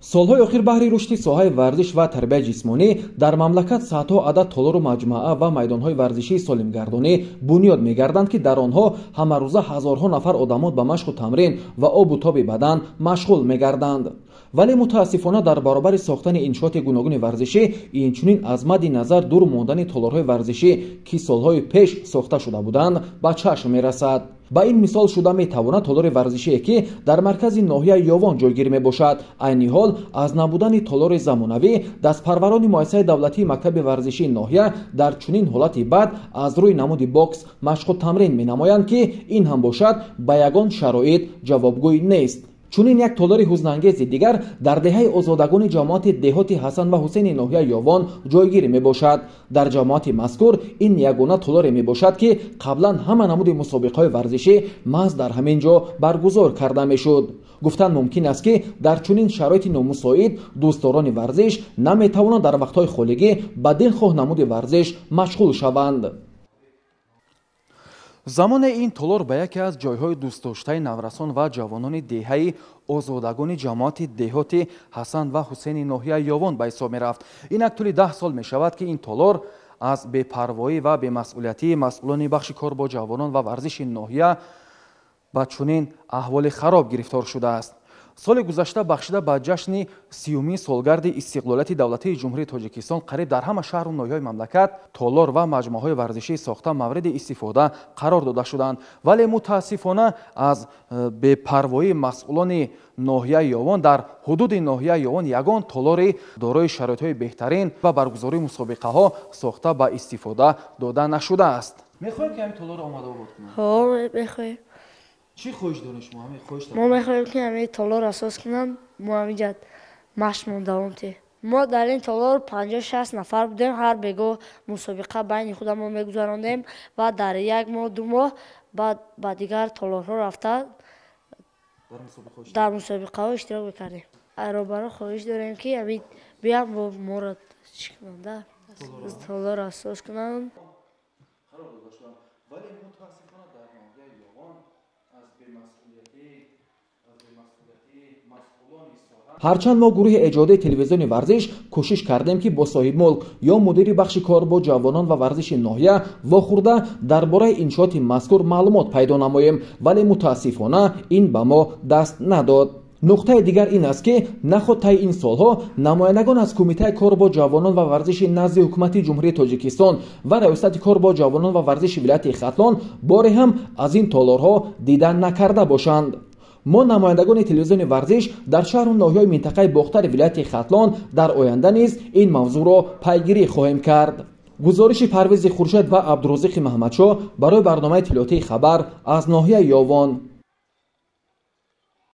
солҳои охир баҳри рушди соҳаи варзиш ва тарбияи ҷисмонӣ дар мамлакат садҳо адад толору маҷмӯа ва майдонҳои варзишии солимгардонӣ бунёд мегарданд, ки дар онҳо ҳамарӯза ҳазорҳо нафар одамон ба машқу тамрин ва обу тоби бадан машғул мегарданд. вале мутаассифона дар баробари сохтани иншооти гуногуни варзишӣ инчунин аз мадди назар дур мондани толорҳои варзишӣ, ки солҳои пеш сохта шуда буданд, ба чашм мерасад. ба ин мисол шуда метавонад толори варзишие, ки дар маркази ноҳияи Ёвон ҷойгир мебошад, айни ҳол аз набудани толори замонавӣ дастпарварони муассисаи давлатии мактаби варзишии ноҳия дар чунин ҳолати бад аз рӯи намуди бокс машқу тамрин менамоянд, ки ин ҳам бошад ба ягон шароит ҷавобгӯй нест. чунин як толори ҳузнангези дигар дар деҳаи озодагони ҷамоати деҳоти Ҳасан ва Ҳусейни ноҳияи Ёвон ҷойгир мебошад. дар ҷамоати мазкур ин ягона толоре мебошад, ки қаблан ҳама намуди мусобиқаҳои варзишӣ маҳз дар ҳамин ҷо баргузор карда мешуд. гуфтан мумкин аст, ки дар чунин шароити номусоид дӯстдорони варзиш наметавонанд дар вақтҳои холигӣ ба дилхоҳ намуди варзиш машғул шаванд. замоне ин толор ба яке аз ҷойҳои дӯстдоштаи наврасон ва ҷавонони деҳаи озодагони ҷамоати деҳоти Ҳасан ва Ҳусейни ноҳияи Ёвон ба ҳисоб мерафт. инак тӯли 10 сол мешавад, ки ин толор аз бепарвоӣ ва бемасъулиятии масъулони бахши кор бо ҷавонон ва варзиши ноҳия ба чунин аҳволи хароб гирифтор шудааст. соли гузашта бахшида ба ҷашни 30-уми солгарди истиқлолияти давлатии ҷумҳурии Тоҷикистон қариб дар ҳама шаҳру ноҳияҳои мамлакат толор ва маҷмӯъаҳои варзишии сохта мавриди истифода қарор дода шуданд. вале мутаассифона аз бепарвоии масъулони ноҳияи Ёвон дар ҳудуди ноҳияи Ёвон ягон толори дорои шароитҳои беҳтарин ва баргузории мусобиқаҳо сохта ба истифода дода нашудааст. мехоҳед ки ҳамин толор омада обод кунед? ҳо, мехоҳем. چی خوش دارین شما همین خوش ما میخوایم که همین تالار اساس کنن ما همینجا مشق موندم تی ما در این تالار 50-60 نفر بودیم هر بگو مسابقه بین خودمون میگذراندیم و در یک ماه دو ماه بعد دیگر تالارها رفته در مسابقه ها اشتراک میکردیم. برای خواهش داریم که همین بیام با ما را چی کنن تالار اساس کنن. ҳарчанд мо гурӯҳи эҷодии телевизиони варзиш кӯшиш кардем, ки бо соҳибмулк ё мудири бахши кор бо ҷавонон ва варзиши ноҳия вохӯрда дар бораи иншооти мазкур маълумот пайдо намоем, вале мутаассифона ин ба мо даст надод. нуқтаи дигар ин аст, ки наход таи ин солҳо намояндагон аз кумитаи кор бо ҷавонон ва варзиши назди ҳукумати ҷумҳурии Тоҷикистон ва раёсати кор бо ҷавонон ва варзиши вилояти Хатлон боре ҳам аз ин толорҳо дида накарда бошанд. мо намояндагони телевизиони варзиш дар шаҳру ноҳияҳои минтақаи бохтари вилояти Хатлон дар оянда низ ин мавзӯъро пайгирӣ хоҳем кард. гузориши Парвези Хуршед ва Абдурозиқи Маҳмадшо барои барномаи иттилоотии хабар аз ноҳияи Ёвон.